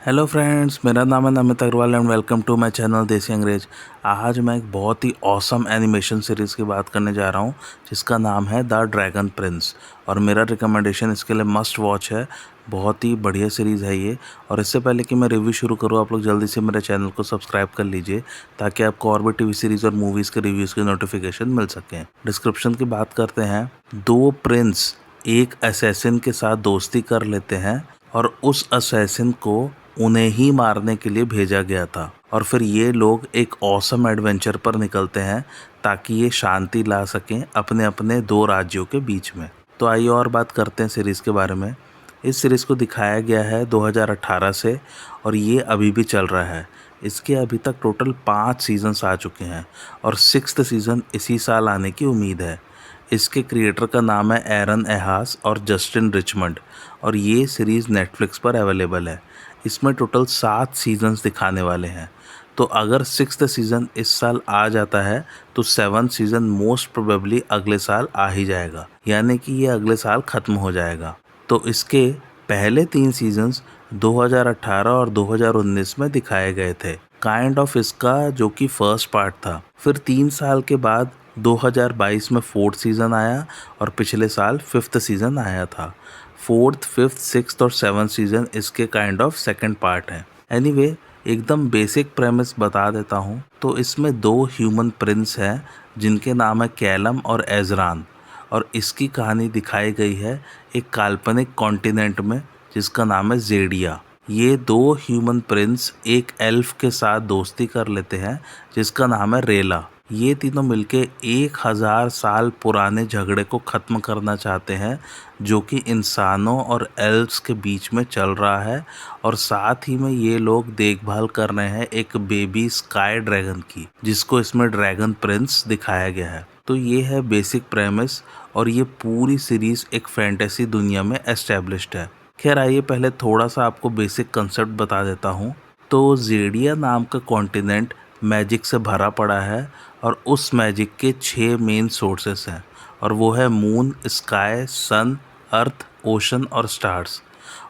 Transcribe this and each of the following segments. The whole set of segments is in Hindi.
हेलो फ्रेंड्स, मेरा नाम है Namit Agarwal and welcome to my channel Desi Angrez. आज मैं एक बहुत ही ऑसम एनिमेशन सीरीज़ की बात करने जा रहा हूँ जिसका नाम है द ड्रैगन प्रिंस। और मेरा रिकमेंडेशन इसके लिए मस्ट वॉच है। बहुत ही बढ़िया सीरीज़ है ये। और इससे पहले कि मैं रिव्यू शुरू करूँ, आप लोग जल्दी से मेरे चैनल को सब्सक्राइब कर लीजिए ताकि आपको और भी टीवी सीरीज़ और मूवीज़ के रिव्यूज़ की नोटिफिकेशन मिल सकें। डिस्क्रिप्शन की बात करते हैं। दो प्रिंस एक असैसिन के साथ दोस्ती कर लेते हैं और उस असैसिन को उन्हें ही मारने के लिए भेजा गया था। और फिर ये लोग एक ऑसम एडवेंचर पर निकलते हैं ताकि ये शांति ला सकें अपने अपने दो राज्यों के बीच में। तो आइए और बात करते हैं सीरीज़ के बारे में। इस सीरीज़ को दिखाया गया है 2018 से और ये अभी भी चल रहा है। इसके अभी तक टोटल 5 सीजन्स आ चुके हैं और 6th सीज़न इसी साल आने की उम्मीद है। इसके क्रिएटर का नाम है एरन एहास और जस्टिन रिचमंड और ये सीरीज़ नेटफ्लिक्स पर अवेलेबल है। इसमें टोटल 7 सीजन्स दिखाने वाले हैं। तो अगर 6th सीज़न इस साल आ जाता है तो 7th सीज़न मोस्ट प्रोबेबली अगले साल आ ही जाएगा, यानी कि ये अगले साल ख़त्म हो जाएगा। तो इसके पहले 3 सीजन्स 2018 और 2019 में दिखाए गए थे, काइंड ऑफ इसका जो कि फर्स्ट पार्ट था। फिर 3 साल के बाद 2022 में 4th सीज़न आया और पिछले साल 5th सीज़न आया था। 4th, 5th, 6th और 7th सीज़न इसके काइंड ऑफ सेकंड पार्ट है। एनीवे, एकदम बेसिक प्रेमिस बता देता हूँ। तो इसमें 2 ह्यूमन प्रिंस हैं जिनके नाम है कैलम और एजरान। और इसकी कहानी दिखाई गई है एक काल्पनिक कॉन्टिनेंट में जिसका नाम है जेडिया। ये 2 ह्यूमन प्रिंस एक एल्फ के साथ दोस्ती कर लेते हैं जिसका नाम है रेला। ये तीनों मिलके 1000 साल पुराने झगड़े को ख़त्म करना चाहते हैं जो कि इंसानों और एल्व्स के बीच में चल रहा है। और साथ ही में ये लोग देखभाल कर रहे हैं एक बेबी स्काई ड्रैगन की, जिसको इसमें ड्रैगन प्रिंस दिखाया गया है। तो ये है बेसिक प्रेमिस और ये पूरी सीरीज़ एक फैंटेसी दुनिया में एस्टेब्लिश्ड है। खैर आइए पहले थोड़ा सा आपको बेसिक कंसेप्ट बता देता हूँ। तो जेडिया नाम का कॉन्टिनेंट मैजिक से भरा पड़ा है और उस मैजिक के 6 मेन सोर्सेस हैं और वो है मून, स्काई, सन, अर्थ, ओशन और स्टार्स।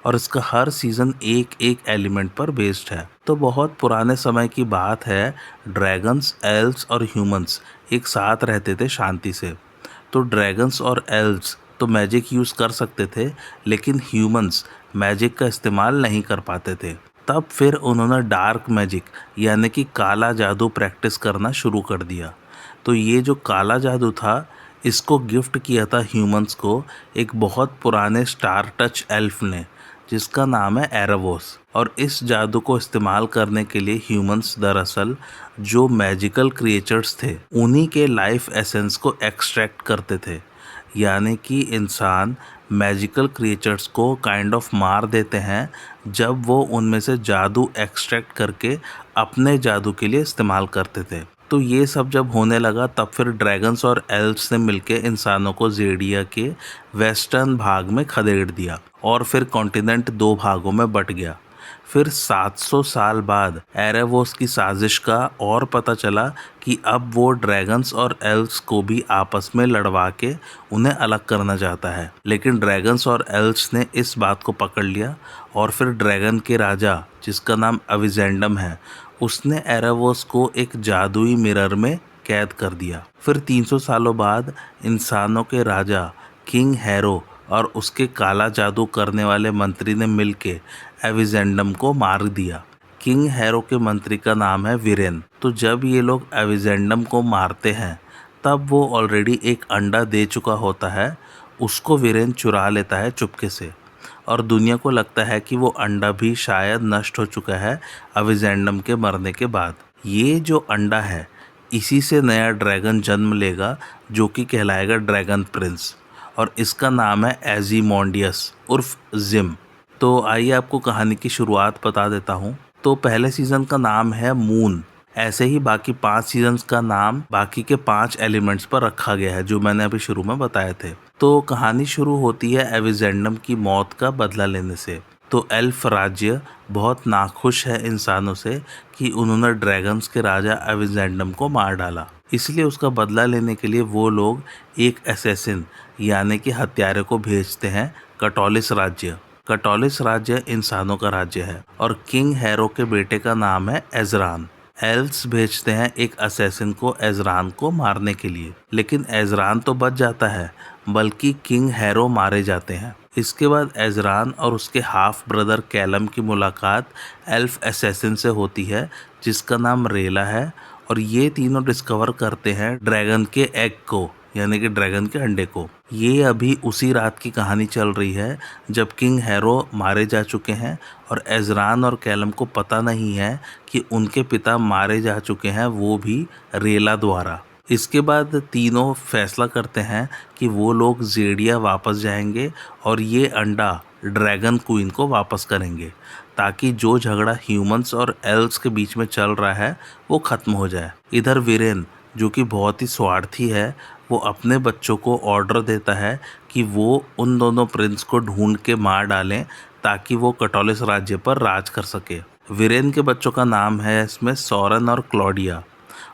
और इसका हर सीज़न एक एक एलिमेंट पर बेस्ड है। तो बहुत पुराने समय की बात है, ड्रैगन्स, एल्व्स और ह्यूमंस एक साथ रहते थे शांति से। तो ड्रैगन्स और एल्व्स तो मैजिक यूज़ कर सकते थे लेकिन ह्यूमंस मैजिक का इस्तेमाल नहीं कर पाते थे। तब फिर उन्होंने डार्क मैजिक यानी कि काला जादू प्रैक्टिस करना शुरू कर दिया। तो ये जो काला जादू था इसको गिफ्ट किया था ह्यूमंस को एक बहुत पुराने स्टार टच एल्फ ने जिसका नाम है एरेवोस। और इस जादू को इस्तेमाल करने के लिए ह्यूमंस दरअसल जो मैजिकल क्रिएचर्स थे उन्हीं के लाइफ एसेंस को एक्सट्रैक्ट करते थे, यानी कि इंसान मैजिकल क्रिएचर्स को काइंड ऑफ मार देते हैं जब वो उनमें से जादू एक्सट्रैक्ट करके अपने जादू के लिए इस्तेमाल करते थे। तो ये सब जब होने लगा तब फिर ड्रैगन्स और एल्व्स ने मिलके इंसानों को जेडिया के वेस्टर्न भाग में खदेड़ दिया और फिर कॉन्टिनेंट 2 भागों में बट गया। फिर 700 साल बाद एरेवोस की साजिश का और पता चला कि अब वो ड्रैगन्स और एल्व्स को भी आपस में लड़वा के उन्हें अलग करना चाहता है। लेकिन ड्रैगन्स और एल्व्स ने इस बात को पकड़ लिया और फिर ड्रैगन के राजा जिसका नाम अविजेंडम है उसने एरेवोस को एक जादुई मिरर में कैद कर दिया। फिर 300 सालों बाद इंसानों के राजा किंग हैरो और उसके काला जादू करने वाले मंत्री ने मिलके एविजेंडम को मार दिया। किंग हैरो के मंत्री का नाम है विरेन। तो जब ये लोग एविजेंडम को मारते हैं तब वो ऑलरेडी एक अंडा दे चुका होता है, उसको विरेन चुरा लेता है चुपके से और दुनिया को लगता है कि वो अंडा भी शायद नष्ट हो चुका है अविजेंडम के मरने के बाद। ये जो अंडा है इसी से नया ड्रैगन जन्म लेगा जो कि कहलाएगा ड्रैगन प्रिंस और इसका नाम है एजीमोंडियस उर्फ जिम। तो आइए आपको कहानी की शुरुआत बता देता हूँ। तो पहले सीज़न का नाम है मून। ऐसे ही बाकी 5 सीजन्स का नाम बाकी के 5 एलिमेंट्स पर रखा गया है जो मैंने अभी शुरू में बताए थे। तो कहानी शुरू होती है एविजेंडम की मौत का बदला लेने से। तो एल्फ राज्य बहुत नाखुश है इंसानों से कि उन्होंने ड्रैगन्स के राजा एविजेंडम को मार डाला, इसलिए उसका बदला लेने के लिए वो लोग एक असैसिन यानी कि हत्यारे को भेजते हैं कटोलिस राज्य। कटोलिस राज्य इंसानों का राज्य है और किंग हैरो के बेटे का नाम है एजरान। एल्व्स भेजते हैं एक असैसिन को एजरान को मारने के लिए, लेकिन एजरान तो बच जाता है, बल्कि किंग हैरो मारे जाते हैं। इसके बाद एजरान और उसके हाफ ब्रदर कैलम की मुलाकात एल्फ असैसिन से होती है जिसका नाम रेला है, और ये तीनों डिस्कवर करते हैं ड्रैगन के एग को, यानी कि ड्रैगन के अंडे को। ये अभी उसी रात की कहानी चल रही है जब किंग हैरो मारे जा चुके हैं और एजरान और कैलम को पता नहीं है कि उनके पिता मारे जा चुके हैं, वो भी रेला द्वारा। इसके बाद तीनों फैसला करते हैं कि वो लोग जेडिया वापस जाएंगे और ये अंडा ड्रैगन क्वीन को वापस करेंगे, ताकि जो झगड़ा ह्यूमंस और एल्व्स के बीच में चल रहा है वो खत्म हो जाए। इधर वीरेन, जो कि बहुत ही स्वार्थी है, वो अपने बच्चों को ऑर्डर देता है कि वो उन दोनों प्रिंस को ढूंढ के मार डालें ताकि वो कटोलिस राज्य पर राज कर सके। वीरेन के बच्चों का नाम है इसमें सोरन और क्लॉडिया,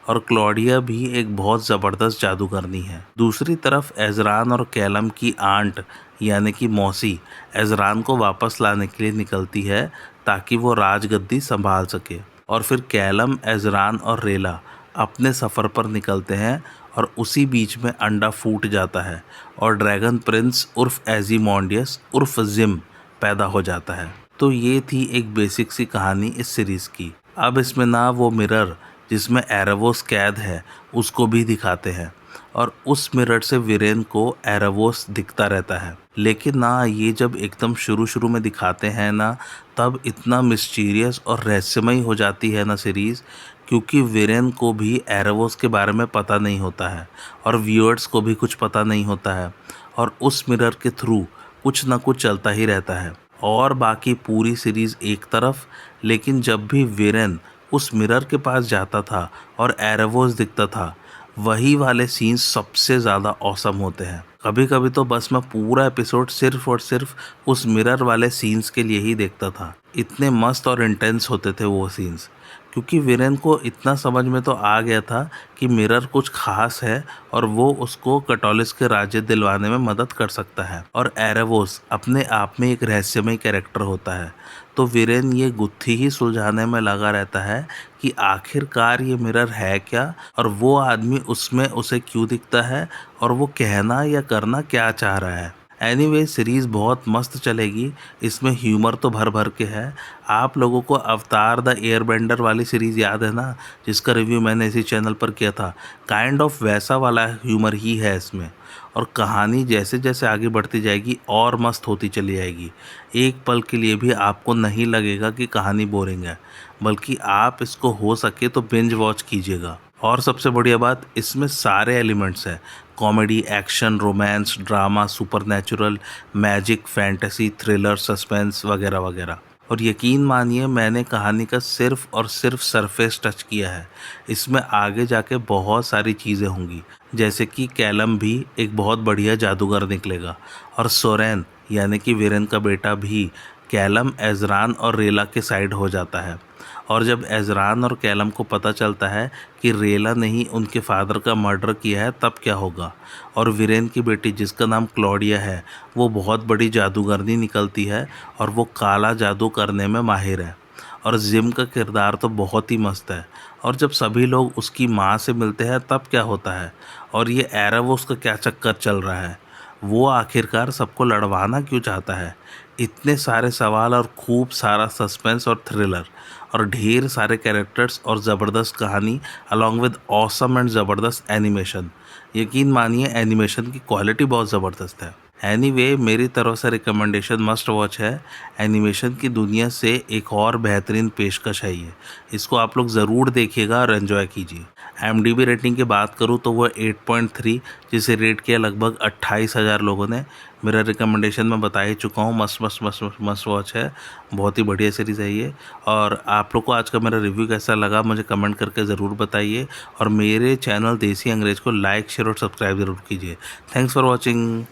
और क्लॉडिया भी एक बहुत ज़बरदस्त जादूगरनी है। दूसरी तरफ एजरान और कैलम की आंट यानी कि मौसी एजरान को वापस लाने के लिए निकलती है ताकि वो राजगद्दी संभाल सके। और फिर कैलम, एजरान और रेला अपने सफ़र पर निकलते हैं और उसी बीच में अंडा फूट जाता है और ड्रैगन प्रिंस उर्फ एजीमोंडियस उर्फ जिम पैदा हो जाता है। तो ये थी एक बेसिक सी कहानी इस सीरीज़ की। अब इसमें ना वो मिरर जिसमें एरेवोस कैद है उसको भी दिखाते हैं, और उस मिरर से वीरेन को एरेवोस दिखता रहता है। लेकिन ना ये जब एकदम शुरू में दिखाते हैं ना, तब इतना मिस्टीरियस और रहस्यमयी हो जाती है ना सीरीज़, क्योंकि वीरेन को भी एरेवोस के बारे में पता नहीं होता है और व्यूअर्स को भी कुछ पता नहीं होता है, और उस मिरर के थ्रू कुछ ना कुछ चलता ही रहता है। और बाकी पूरी सीरीज़ एक तरफ, लेकिन जब भी वीरेन उस मिरर के पास जाता था और एरेवोस दिखता था, वही वाले सीन्स सबसे ज़्यादा ऑसम होते हैं। कभी कभी तो बस मैं पूरा एपिसोड सिर्फ और सिर्फ उस मिरर वाले सीन्स के लिए ही देखता था। इतने मस्त और इंटेंस होते थे वो सीन्स, क्योंकि वीरेन को इतना समझ में तो आ गया था कि मिरर कुछ खास है और वो उसको कटोलिस के राज्य दिलवाने में मदद कर सकता है, और एरेवोस अपने आप में एक रहस्यमय कैरेक्टर होता है। तो वीरेन ये गुत्थी ही सुलझाने में लगा रहता है कि आखिरकार ये मिरर है क्या, और वो आदमी उसमें उसे क्यों दिखता है, और वो कहना या करना क्या चाह रहा है। एनीवे सीरीज़ बहुत मस्त चलेगी, इसमें ह्यूमर तो भर भर के है। आप लोगों को अवतार द एयरबेंडर वाली सीरीज़ याद है ना, जिसका रिव्यू मैंने इसी चैनल पर किया था? काइंड ऑफ वैसा वाला ह्यूमर ही है इसमें, और कहानी जैसे जैसे आगे बढ़ती जाएगी और मस्त होती चली जाएगी। एक पल के लिए भी आपको नहीं लगेगा कि कहानी बोरिंग है, बल्कि आप इसको हो सके तो बिंज वॉच कीजिएगा। और सबसे बढ़िया बात, इसमें सारे एलिमेंट्स हैं: comedy, action, romance, drama, supernatural, magic, fantasy, thriller, suspense वगैरह वगैरह। और यकीन मानिए मैंने कहानी का सिर्फ और सिर्फ सरफेस टच किया है। इसमें आगे जाके बहुत सारी चीज़ें होंगी, जैसे कि कैलम भी एक बहुत बढ़िया जादूगर निकलेगा, और सोरेन यानी कि वीरेन का बेटा भी कैलम, एजरान और रेला के साइड हो जाता है। और जब एजरान और कैलम को पता चलता है कि रेला ने ही उनके फादर का मर्डर किया है, तब क्या होगा। और वीरेन की बेटी जिसका नाम क्लॉडिया है, वो बहुत बड़ी जादूगरनी निकलती है और वो काला जादू करने में माहिर है। और जिम का किरदार तो बहुत ही मस्त है। और जब सभी लोग उसकी माँ से मिलते हैं तब क्या होता है, और ये एरेवोस का क्या चक्कर चल रहा है, वो आखिरकार सबको लड़वाना क्यों चाहता है। इतने सारे सवाल और खूब सारा सस्पेंस और थ्रिलर और ढेर सारे कैरेक्टर्स और ज़बरदस्त कहानी अलॉन्ग विद ऑसम एंड ज़बरदस्त एनिमेशन। यकीन मानिए एनिमेशन की क्वालिटी बहुत ज़बरदस्त है। एनीवे मेरी तरफ से रिकमेंडेशन मस्ट वॉच है। एनिमेशन की दुनिया से एक और बेहतरीन पेशकश है ये, इसको आप लोग ज़रूर देखिएगा और एंजॉय कीजिए। IMDb रेटिंग की बात करूँ तो वह 8.3, जिसे रेट किया लगभग 28,000 लोगों ने। मेरा रिकमेंडेशन मैं बता ही चुका हूँ, मस्त मस्त मस्त मस्त वॉच है, बहुत ही बढ़िया सीरीज़ है ये। और आप लोग को आज का मेरा रिव्यू कैसा लगा मुझे कमेंट करके ज़रूर बताइए, और मेरे चैनल देसी अंग्रेज़ को लाइक, शेयर और सब्सक्राइब ज़रूर कीजिए। Thanks for watching.